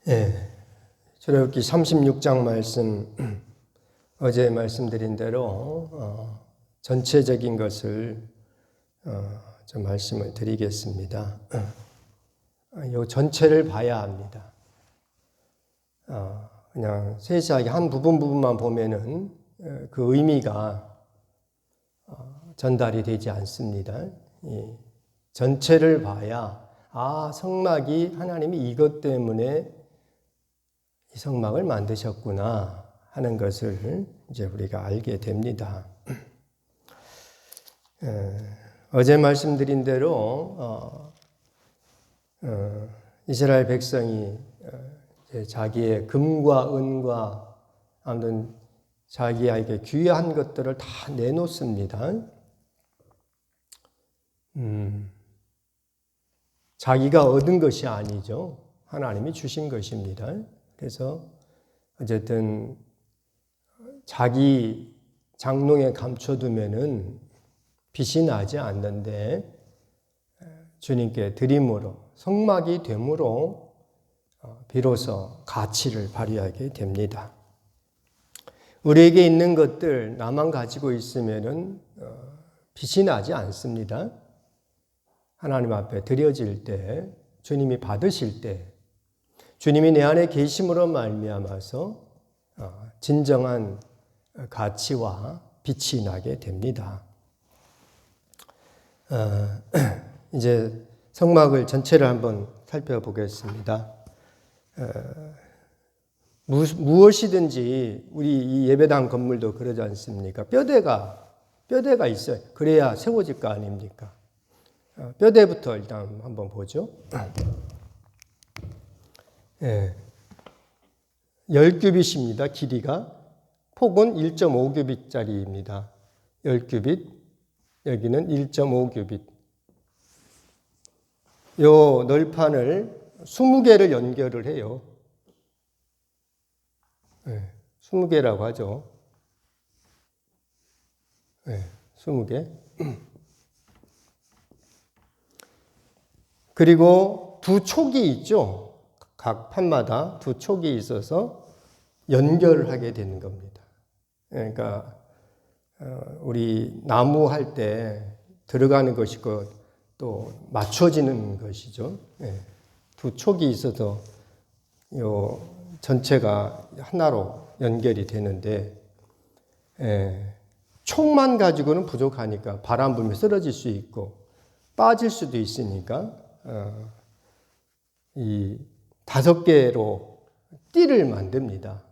예, 출애굽기 36장 말씀, 어제 말씀드린 대로 전체적인 것을 좀 말씀을 드리겠습니다. 이 전체를 봐야 합니다. 그냥 세세하게 한 부분만 보면은 그 의미가 전달이 되지 않습니다. 이 전체를 봐야 성막이 하나님이 이것 때문에 이 성막을 만드셨구나 하는 것을 이제 우리가 알게 됩니다. 어제 말씀드린 대로 이스라엘 백성이 자기의 금과 은과 아무튼 자기에게 귀한 것들을 다 내놓습니다. 자기가 얻은 것이 아니죠. 하나님이 주신 것입니다. 그래서 어쨌든 자기 장롱에 감춰두면은 빛이 나지 않는데 주님께 드림으로 성막이 됨으로 비로소 가치를 발휘하게 됩니다. 우리에게 있는 것들 나만 가지고 있으면은 빛이 나지 않습니다. 하나님 앞에 드려질 때, 주님이 받으실 때, 주님이 내 안에 계심으로 말미암아서 진정한 가치와 빛이 나게 됩니다. 이제 성막을 전체를 한번 살펴보겠습니다. 무엇이든지 우리 이 예배당 건물도 그러지 않습니까? 뼈대가 있어요. 그래야 세워질 거 아닙니까? 뼈대부터 일단 한번 보죠. 10규빗입니다. 길이가. 폭은 1.5규빗짜리입니다. 10규빗, 여기는 1.5규빗. 요 널판을 20개를 연결을 해요. 20개라고 하죠. 20개. 그리고 두 촉이 있죠. 각 판마다 두 촉이 있어서 연결을 하게 되는 겁니다. 그러니까 우리 나무 할 때 들어가는 것이고 또 맞춰지는 것이죠. 두 촉이 있어서 요 전체가 하나로 연결이 되는데 촉만 가지고는 부족하니까 바람 불면 쓰러질 수 있고 빠질 수도 있으니까 이 5개로 띠를 만듭니다.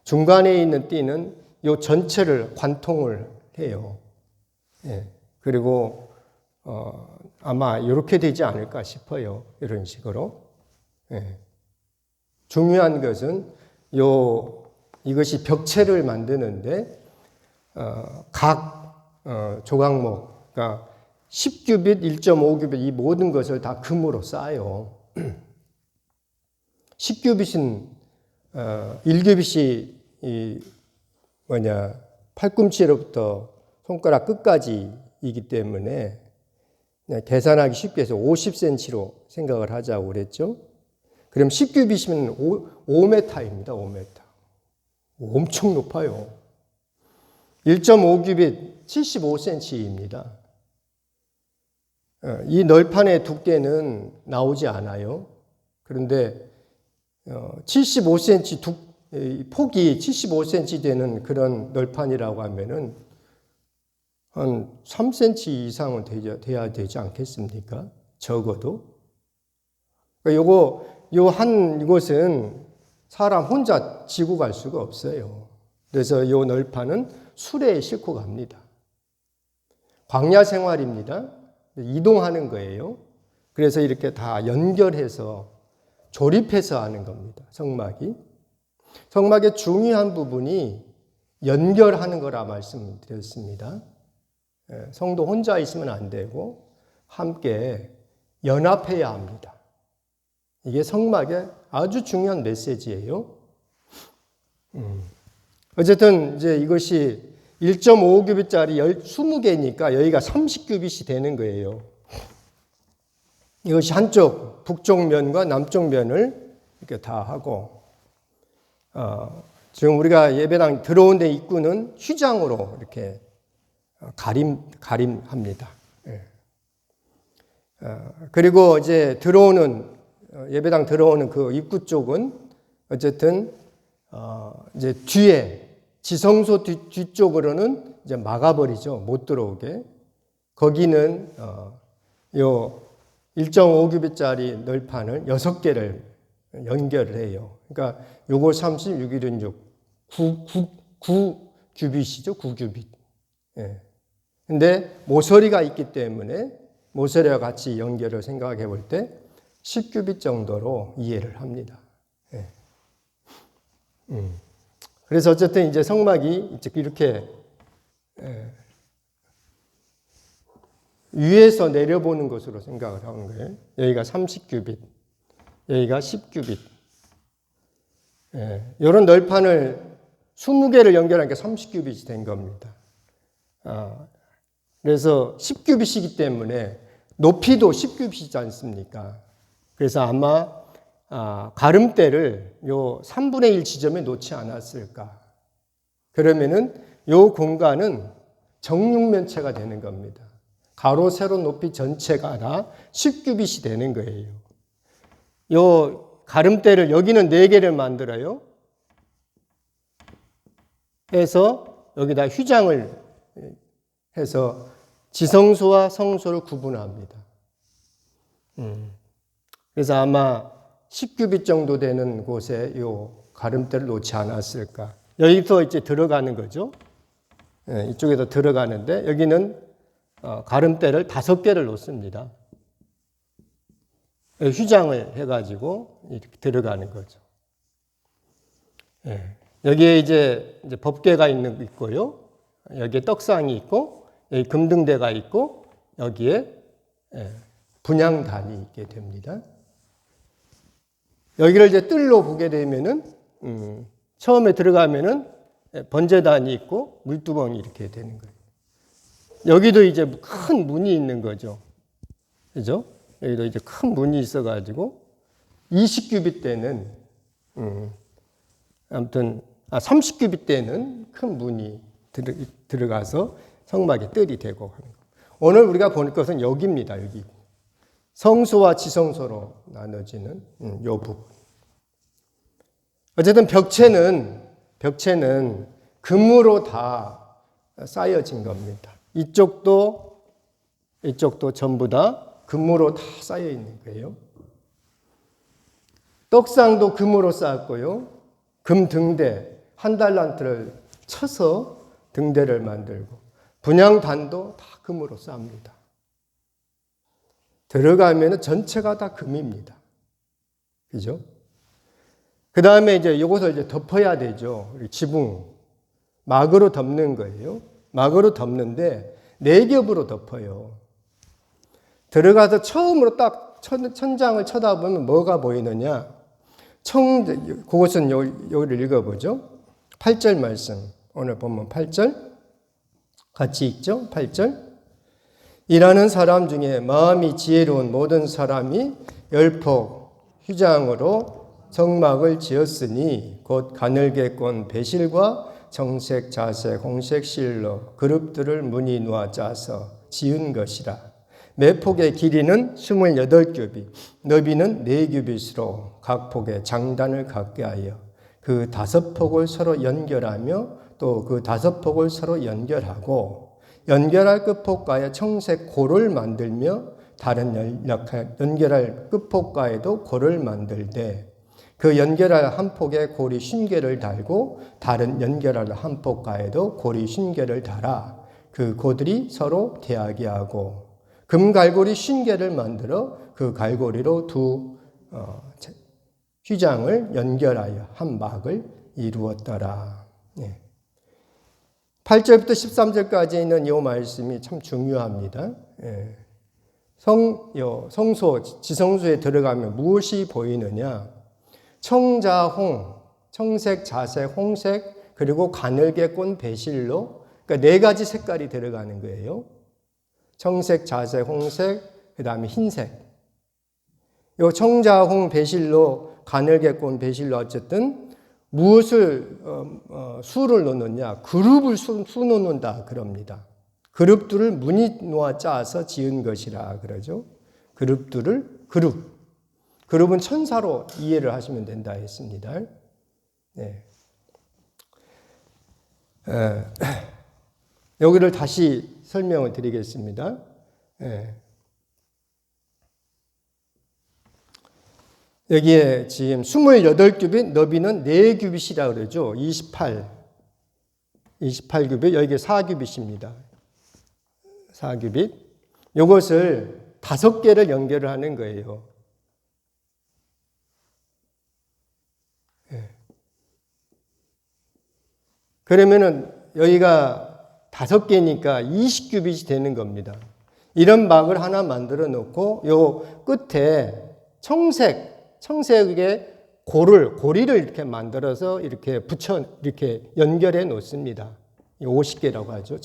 중간에 있는 띠는 이 전체를 관통을 해요. 그리고 아마 이렇게 되지 않을까 싶어요. 이런 식으로. 중요한 것은 이것이 벽체를 만드는데 각 조각목, 그러니까 10규빗, 1.5규빗 이 모든 것을 다 금으로 쌓아요. 10규빗은 1규빗이 팔꿈치로부터 손가락 끝까지이기 때문에 계산하기 쉽게 해서 50cm로 생각을 하자고 그랬죠. 그럼 10규빗이면 5m입니다. 5m. 엄청 높아요. 1.5규빗 75cm입니다. 이 널판의 두께는 나오지 않아요. 그런데 75cm 폭이 75cm 되는 그런 널판이라고 하면은 한 3cm 이상은 돼야 되지 않겠습니까? 적어도. 이것은 사람 혼자 지고 갈 수가 없어요. 그래서 이 널판은 수레에 싣고 갑니다. 광야 생활입니다. 이동하는 거예요. 그래서 이렇게 다 연결해서 조립해서 하는 겁니다. 성막이. 성막의 중요한 부분이 연결하는 거라 말씀드렸습니다. 성도 혼자 있으면 안 되고 함께 연합해야 합니다. 이게 성막의 아주 중요한 메시지예요. 어쨌든 이제 이것이 1.5규빗짜리 20개니까 여기가 30규빗이 되는 거예요. 이것이 한쪽 북쪽 면과 남쪽 면을 이렇게 다 하고, 지금 우리가 예배당 들어온 데 입구는 휘장으로 이렇게 가림합니다. 예. 그리고 이제 예배당 들어오는 그 입구 쪽은 어쨌든, 이제 뒤에, 지성소 뒤쪽으로는 이제 막아버리죠. 못 들어오게. 거기는, 요 1.5규빗짜리 널판을 6개를 연결을 해요. 그러니까 요거 30, 6, 1은 6. 9규빗이죠. 9규빗. 예. 근데 모서리가 있기 때문에 모서리와 같이 연결을 생각해 볼 때 10규빗 정도로 이해를 합니다. 예. 그래서 어쨌든 이제 성막이 이렇게 위에서 내려보는 것으로 생각을 하는 거예요. 여기가 30규빗, 여기가 10규빗. 이런 널판을 20개를 연결하니까 30규빗이 된 겁니다. 그래서 10규빗이기 때문에 높이도 10규빗이지 않습니까? 그래서 아마 가름대를 요 3분의 1 지점에 놓지 않았을까. 그러면은 요 공간은 정육면체가 되는 겁니다. 가로, 세로, 높이 전체가 다 10규빗이 되는 거예요. 요 가름대를 여기는 4개를 만들어요. 해서 여기다 휘장을 해서 지성소와 성소를 구분합니다. 그래서 아마 10규빗 정도 되는 곳에 요 가름대를 놓지 않았을까. 여기서 이제 들어가는 거죠. 이쪽에서 들어가는데 여기는 가름대를 5개를 놓습니다. 휘장을 해가지고 이렇게 들어가는 거죠. 여기에 이제 법궤가 있고요. 여기에 떡상이 있고, 여기 금등대가 있고, 여기에 분향단이 있게 됩니다. 여기를 이제 뜰로 보게 되면은, 처음에 들어가면은 번제단이 있고, 물두멍이 이렇게 되는 거예요. 여기도 이제 큰 문이 있는 거죠. 그죠? 여기도 이제 큰 문이 있어가지고, 20규빗 때는, 아무튼, 30규빗 때는 큰 문이 들어가서 성막에 뜰이 되고 하는 거. 오늘 우리가 볼 것은 여기입니다. 여기. 성소와 지성소로 나눠지는 요 부분. 어쨌든 벽체는 금으로 다 쌓여진 겁니다. 이쪽도 전부 다 금으로 다 쌓여 있는 거예요. 떡상도 금으로 쌓았고요. 금 등대, 1달란트를 쳐서 등대를 만들고, 분향단도 다 금으로 쌓습니다. 들어가면 전체가 다 금입니다. 그죠? 그 다음에 이제 이것을 이제 덮어야 되죠. 지붕. 막으로 덮는 거예요. 막으로 덮는데 4겹으로 덮어요. 들어가서 처음으로 딱 천장을 쳐다보면 뭐가 보이느냐? 그것은 여기를 읽어보죠. 8절 말씀. 오늘 보면 8절. 같이 읽죠. 8절. 일하는 사람 중에 마음이 지혜로운 모든 사람이 열폭 휘장으로 성막을 지었으니 곧 가늘게 꼰 배실과 정색, 자색, 홍색 실로 그룹들을 무늬 놓아 짜서 지은 것이라. 매폭의 길이는 28규빗, 너비는 4규빗으로 각 폭의 장단을 갖게 하여 그 5폭을 서로 연결하며 또 그 5폭을 서로 연결하고 연결할 끝폭과에 청색 고를 만들며 다른 연결할 끝폭과에도 고를 만들되 그 연결할 한 폭에 고리 50개를 달고 다른 연결할 한 폭과에도 고리 50개를 달아 그 고들이 서로 대하게 하고 금갈고리 50개를 만들어 그 갈고리로 두 휘장을 연결하여 한 막을 이루었더라. 8절부터 13절까지 있는 이 말씀이 참 중요합니다. 성소, 지성소에 들어가면 무엇이 보이느냐? 청자홍, 청색, 자색, 홍색, 그리고 가늘게 꼰 배실로, 그러니까 4가지 색깔이 들어가는 거예요. 청색, 자색, 홍색, 그 다음에 흰색. 요 청자홍 배실로 가늘게 꼰 배실로 어쨌든 무엇을 수를 놓느냐? 그룹을 수 놓는다 그럽니다. 그룹들을 무늬 놓아 짜서 지은 것이라 그러죠. 그룹은 천사로 이해를 하시면 된다 했습니다. 네. 여기를 다시 설명을 드리겠습니다. 여기에 지금 28규빗, 너비는 4규빗이라 그러죠. 28규빗, 여기에 4규빗입니다. 4규빗. 이것을 5개를 연결을 하는 거예요. 그러면은 여기가 5개니까 20규빗이 되는 겁니다. 이런 막을 하나 만들어 놓고 요 끝에 청색의 고리를 이렇게 만들어서 이렇게 이렇게 연결해 놓습니다. 50개라고 하죠.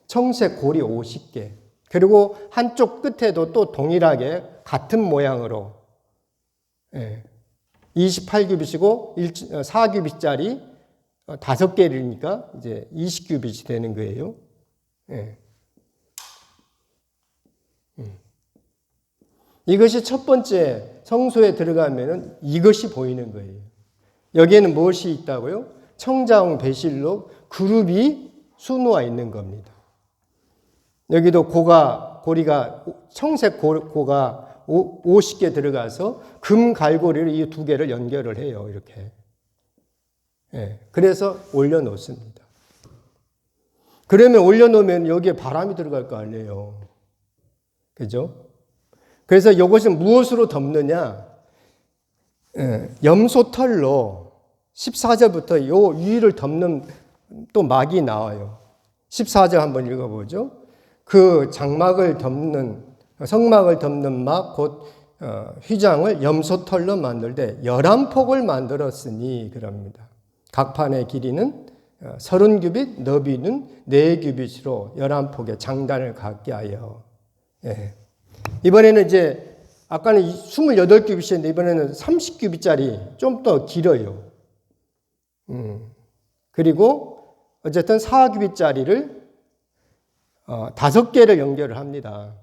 청색 고리 50개. 그리고 한쪽 끝에도 또 동일하게 같은 모양으로 28규빗이고 4규빗짜리 5개니까 이제 20규빗이 되는 거예요. 이것이 첫 번째 성소에 들어가면은 이것이 보이는 거예요. 여기에는 무엇이 있다고요? 청자홍 배실로 그룹이 수놓아 있는 겁니다. 여기도 고리가 청색 고가 50개 들어가서 금 갈고리를 이 2개를 연결을 해요. 이렇게. 그래서 올려놓습니다. 그러면 올려놓으면 여기에 바람이 들어갈 거 아니에요. 그죠? 그래서 이것은 무엇으로 덮느냐? 염소털로 14절부터 요 위를 덮는 또 막이 나와요. 14절 한번 읽어보죠. 그 장막을 덮는, 성막을 덮는 막, 곧 휘장을 염소털로 만들되 11폭을 만들었으니 그럽니다. 각 판의 길이는 30규빗, 너비는 4규빗으로 11폭의 장단을 갖게 하여. 이번에는 이제 아까는 28규빗이었는데 이번에는 30규빗짜리 좀 더 길어요. 그리고 어쨌든 4규빗짜리를 5개를 연결을 합니다.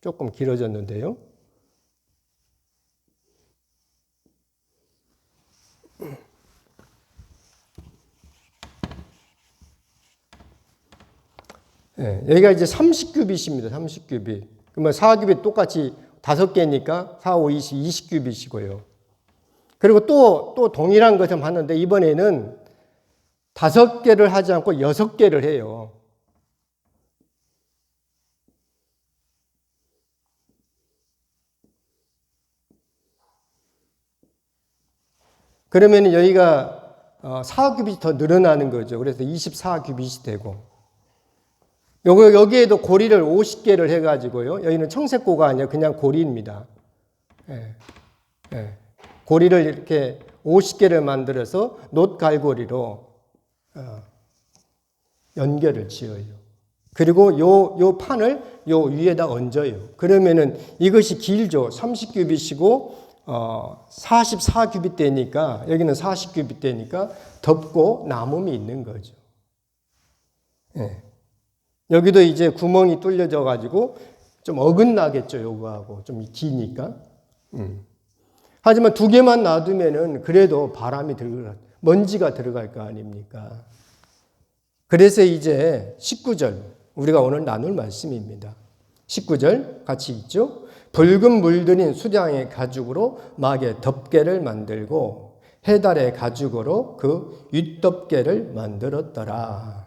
조금 길어졌는데요. 여기가 이제 30규빗입니다. 30규빗. 그러면 4규빗 똑같이 5개니까 4, 5, 20규빗이고요. 그리고 또 동일한 것을 하는데 이번에는 5개를 하지 않고 6개를 해요. 그러면 여기가 4규빗이 더 늘어나는 거죠. 그래서 24규빗이 되고. 여기에도 고리를 50개를 해가지고요. 여기는 청색고가 아니라 그냥 고리입니다. 고리를 이렇게 50개를 만들어서 놋갈고리로 연결을 지어요. 그리고 요 판을 요 위에다 얹어요. 그러면은 이것이 길죠. 30규빗이고 44규빗 되니까 여기는 40규빗 되니까 덮고 남음이 있는 거죠. 여기도 이제 구멍이 뚫려져 가지고 좀 어긋나겠죠. 요거하고 좀 기니까. 하지만 2개만 놔두면은 그래도 바람이 먼지가 들어갈 거 아닙니까? 그래서 이제 19절 우리가 오늘 나눌 말씀입니다. 19절 같이 읽죠. 붉은 물들인 수량의 가죽으로 막의 덮개를 만들고 해달의 가죽으로 그 윗덮개를 만들었더라.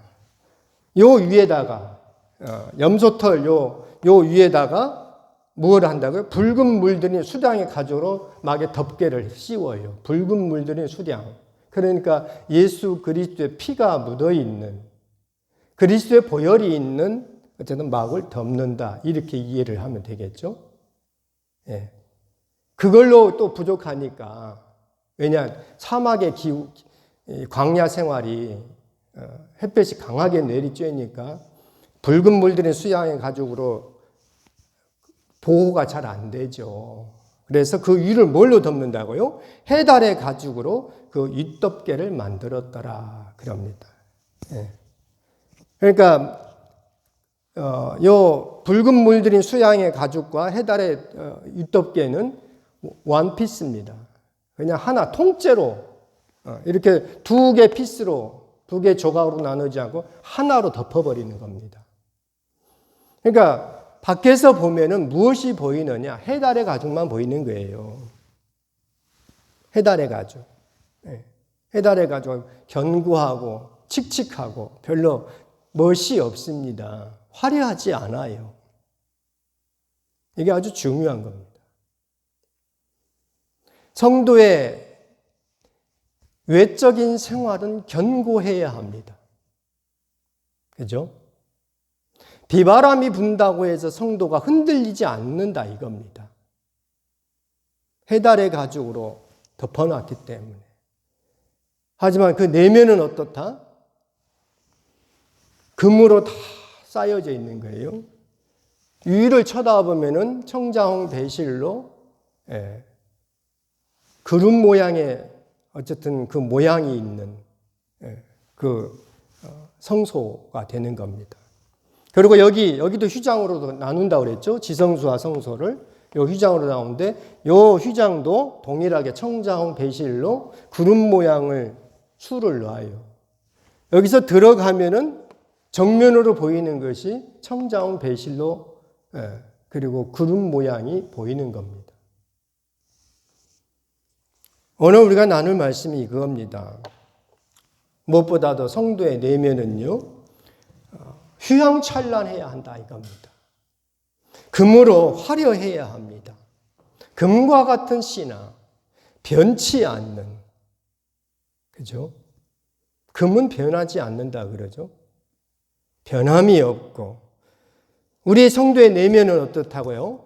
요 위에다가 염소털 요 위에다가 무엇을 한다고요? 붉은 물들인 수량의 가죽으로 막의 덮개를 씌워요. 붉은 물들인 수량. 그러니까 예수 그리스도의 피가 묻어 있는 그리스도의 보혈이 있는 어쨌든 막을 덮는다. 이렇게 이해를 하면 되겠죠. 그걸로 또 부족하니까 왜냐 사막의 기후 광야 생활이 햇볕이 강하게 내리쬐니까 붉은 물들인 수양의 가죽으로 보호가 잘 안 되죠. 그래서 그 위를 뭘로 덮는다고요? 해달의 가죽으로 그 윗덮개를 만들었더라 그럽니다. 예. 그러니까 요 붉은 물들인 수양의 가죽과 해달의 윗덮개는 원피스입니다. 그냥 하나 통째로 이렇게 두 개 피스로, 두 개 조각으로 나누지 않고 하나로 덮어버리는 겁니다. 그러니까 밖에서 보면은 무엇이 보이느냐? 해달의 가죽만 보이는 거예요. 해달의 가죽. 해달의 가죽은 견고하고 칙칙하고 별로 멋이 없습니다. 화려하지 않아요. 이게 아주 중요한 겁니다. 성도의 외적인 생활은 견고해야 합니다. 그죠? 비바람이 분다고 해서 성도가 흔들리지 않는다 이겁니다. 해달의 가죽으로 덮어놨기 때문에. 하지만 그 내면은 어떻다? 금으로 다 쌓여져 있는 거예요. 위를 쳐다보면은 청자홍 배실로 그룹 모양의 어쨌든 그 모양이 있는 그 성소가 되는 겁니다. 그리고 여기도 휘장으로 나눈다고 그랬죠. 지성소와 성소를. 요 휘장으로 나오는데 요 휘장도 동일하게 청자홍 배실로 그룹 모양을 수를 놔요. 여기서 들어가면은 정면으로 보이는 것이 청자홍 배실로 그리고 그룹 모양이 보이는 겁니다. 오늘 우리가 나눌 말씀이 이겁니다. 무엇보다도 성도의 내면은요, 휘황찬란해야 한다 이겁니다. 금으로 화려해야 합니다. 금과 같은 신앙, 변치 않는, 그죠? 금은 변하지 않는다 그러죠. 변함이 없고, 우리 성도의 내면은 어떻다고요?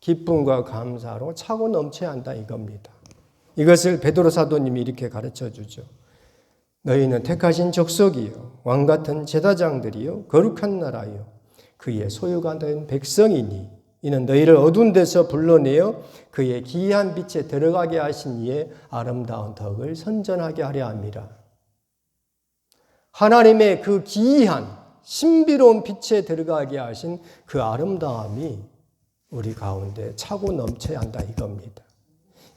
기쁨과 감사로 차고 넘쳐야 한다 이겁니다. 이것을 베드로 사도님이 이렇게 가르쳐 주죠. 너희는 택하신 족속이요 왕 같은 제사장들이요 거룩한 나라요 그의 소유가 된 백성이니 이는 너희를 어두운 데서 불러내어 그의 기이한 빛에 들어가게 하신 이의 아름다운 덕을 선전하게 하려 함이라. 하나님의 그 기이한 신비로운 빛에 들어가게 하신 그 아름다움이 우리 가운데 차고 넘쳐야 한다 이겁니다.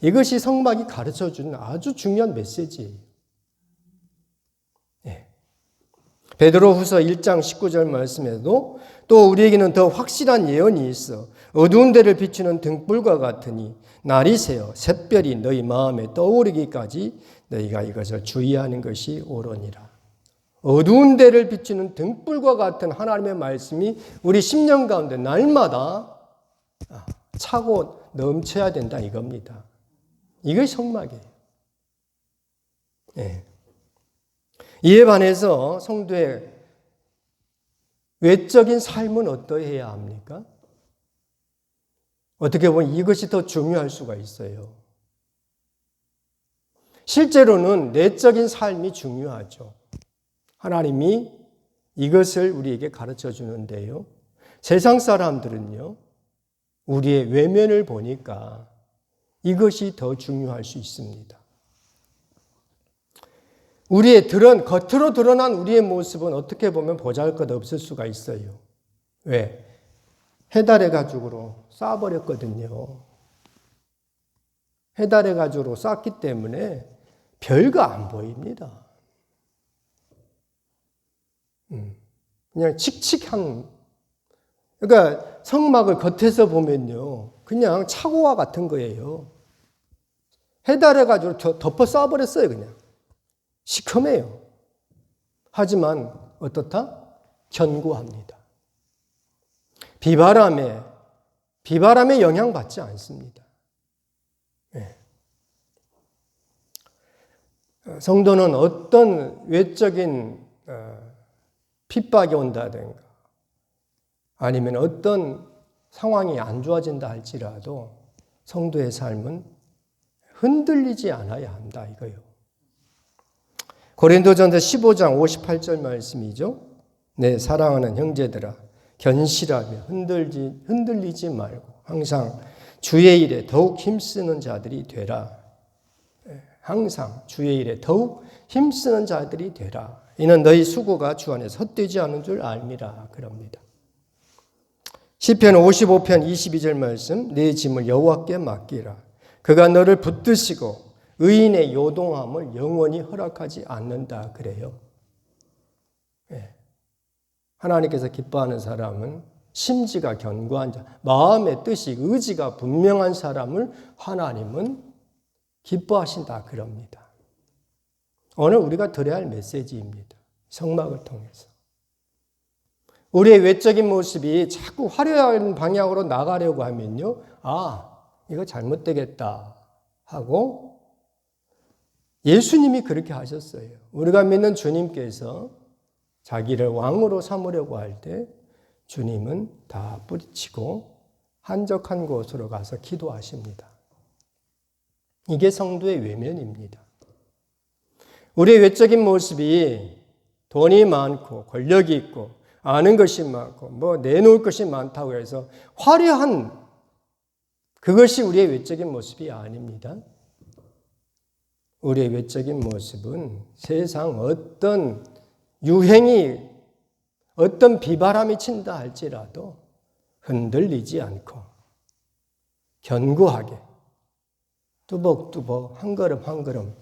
이것이 성막이 가르쳐주는 아주 중요한 메시지예요. 베드로후서 1장 19절 말씀에도 또 우리에게는 더 확실한 예언이 있어 어두운 데를 비추는 등불과 같으니 날이 새어 샛별이 너희 마음에 떠오르기까지 너희가 이것을 주의하는 것이 옳으니라. 어두운 데를 비추는 등불과 같은 하나님의 말씀이 우리 심령 가운데 날마다 차고 넘쳐야 된다 이겁니다. 이것이 성막이에요. 네. 이에 반해서 성도의 외적인 삶은 어떠해야 합니까? 어떻게 보면 이것이 더 중요할 수가 있어요. 실제로는 내적인 삶이 중요하죠. 하나님이 이것을 우리에게 가르쳐 주는데요. 세상 사람들은요, 우리의 외면을 보니까 이것이 더 중요할 수 있습니다. 우리의 겉으로 드러난 우리의 모습은 어떻게 보면 보잘것없을 수가 있어요. 왜? 해달의 가죽으로 쌓아버렸거든요. 해달의 가죽으로 쌓기 때문에 별거 안 보입니다. 그냥 칙칙한, 그러니까 성막을 겉에서 보면요, 그냥 차고와 같은 거예요. 해달의 가죽으로 덮어 쌓아버렸어요, 그냥. 시커매요. 하지만 어떻다? 견고합니다. 비바람에 영향받지 않습니다. 네. 성도는 어떤 외적인 핍박이 온다든가 아니면 어떤 상황이 안 좋아진다 할지라도 성도의 삶은 흔들리지 않아야 한다 이거예요. 고린도전서 15장 58절 말씀이죠. 내 사랑하는 형제들아 견실하며 흔들리지 말고 항상 주의 일에 더욱 힘쓰는 자들이 되라. 항상 주의 일에 더욱 힘쓰는 자들이 되라. 이는 너희 수고가 주 안에서 헛되지 않은 줄 알미라. 그럽니다. 시편 55편 22절 말씀, 내 짐을 여호와께 맡기라. 그가 너를 붙드시고 의인의 요동함을 영원히 허락하지 않는다. 그래요. 하나님께서 기뻐하는 사람은 심지가 견고한 자, 마음의 뜻이 의지가 분명한 사람을 하나님은 기뻐하신다. 그럽니다. 오늘 우리가 들어야 할 메시지입니다. 성막을 통해서. 우리의 외적인 모습이 자꾸 화려한 방향으로 나가려고 하면요. 이거 잘못되겠다 하고 예수님이 그렇게 하셨어요. 우리가 믿는 주님께서 자기를 왕으로 삼으려고 할 때 주님은 다 뿌리치고 한적한 곳으로 가서 기도하십니다. 이게 성도의 외면입니다. 우리의 외적인 모습이 돈이 많고 권력이 있고 아는 것이 많고 내놓을 것이 많다고 해서 화려한 그것이 우리의 외적인 모습이 아닙니다. 우리의 외적인 모습은 세상 어떤 유행이 어떤 비바람이 친다 할지라도 흔들리지 않고 견고하게 뚜벅뚜벅 한 걸음 한 걸음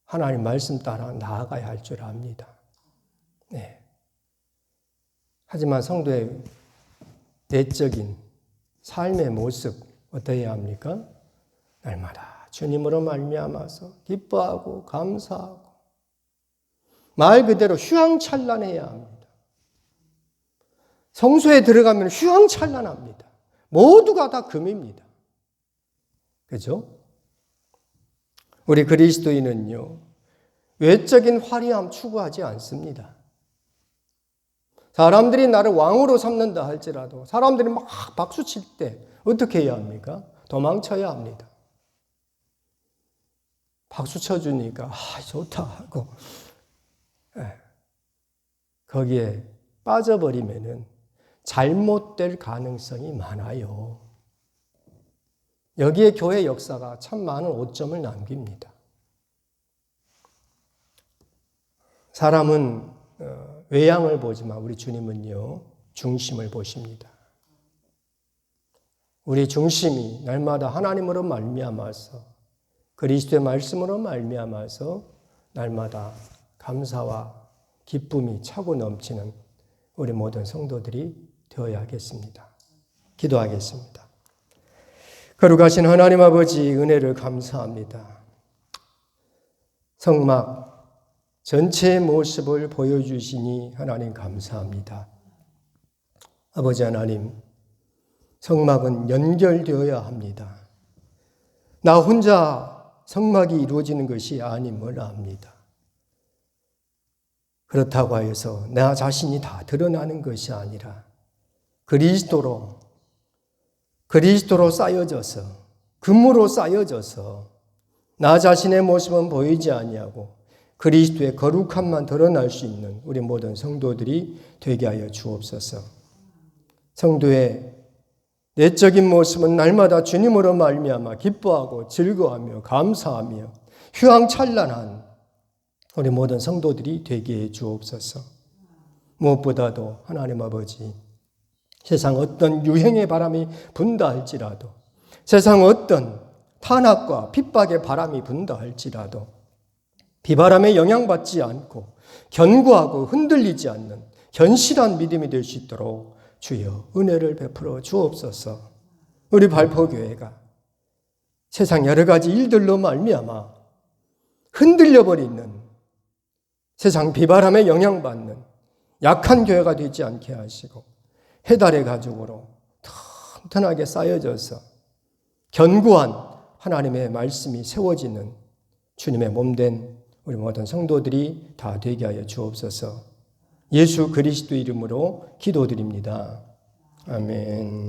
하나님 말씀 따라 나아가야 할 줄 압니다. 하지만 성도의 내적인 삶의 모습 어떠해야 합니까? 날마다 주님으로 말미암아서 기뻐하고 감사하고 말 그대로 휘황찬란해야 합니다. 성소에 들어가면 휘황찬란합니다. 모두가 다 금입니다. 그죠? 우리 그리스도인은요, 외적인 화려함 추구하지 않습니다. 사람들이 나를 왕으로 삼는다 할지라도 사람들이 막 박수 칠 때 어떻게 해야 합니까? 도망쳐야 합니다. 박수 쳐주니까 좋다 하고 거기에 빠져버리면은 잘못될 가능성이 많아요. 여기에 교회 역사가 참 많은 오점을 남깁니다. 사람은 외양을 보지만 우리 주님은요, 중심을 보십니다. 우리 중심이 날마다 하나님으로 말미암아서 그리스도의 말씀으로 말미암아서 날마다 감사와 기쁨이 차고 넘치는 우리 모든 성도들이 되어야겠습니다. 기도하겠습니다. 거룩하신 하나님 아버지 은혜를 감사합니다. 성막 전체의 모습을 보여주시니 하나님 감사합니다. 아버지 하나님, 성막은 연결되어야 합니다. 나 혼자 성막이 이루어지는 것이 아님을 압니다. 그렇다고 해서 나 자신이 다 드러나는 것이 아니라 그리스도로 쌓여져서 금으로 쌓여져서 나 자신의 모습은 보이지 아니하고 그리스도의 거룩함만 드러날 수 있는 우리 모든 성도들이 되게 하여 주옵소서. 성도의 내적인 모습은 날마다 주님으로 말미암아 기뻐하고 즐거워하며 감사하며 휘황찬란한 우리 모든 성도들이 되게 해 주옵소서. 무엇보다도 하나님 아버지, 세상 어떤 유행의 바람이 분다 할지라도, 세상 어떤 탄압과 핍박의 바람이 분다 할지라도 비바람에 영향받지 않고 견고하고 흔들리지 않는 견실한 믿음이 될 수 있도록 주여 은혜를 베풀어 주옵소서. 우리 발포교회가 세상 여러 가지 일들로 말미암아 흔들려버리는 세상 비바람에 영향받는 약한 교회가 되지 않게 하시고 해달의 가죽으로 튼튼하게 쌓여져서 견고한 하나님의 말씀이 세워지는 주님의 몸된 우리 모든 성도들이 다 되게 하여 주옵소서. 예수 그리스도 이름으로 기도드립니다. 아멘.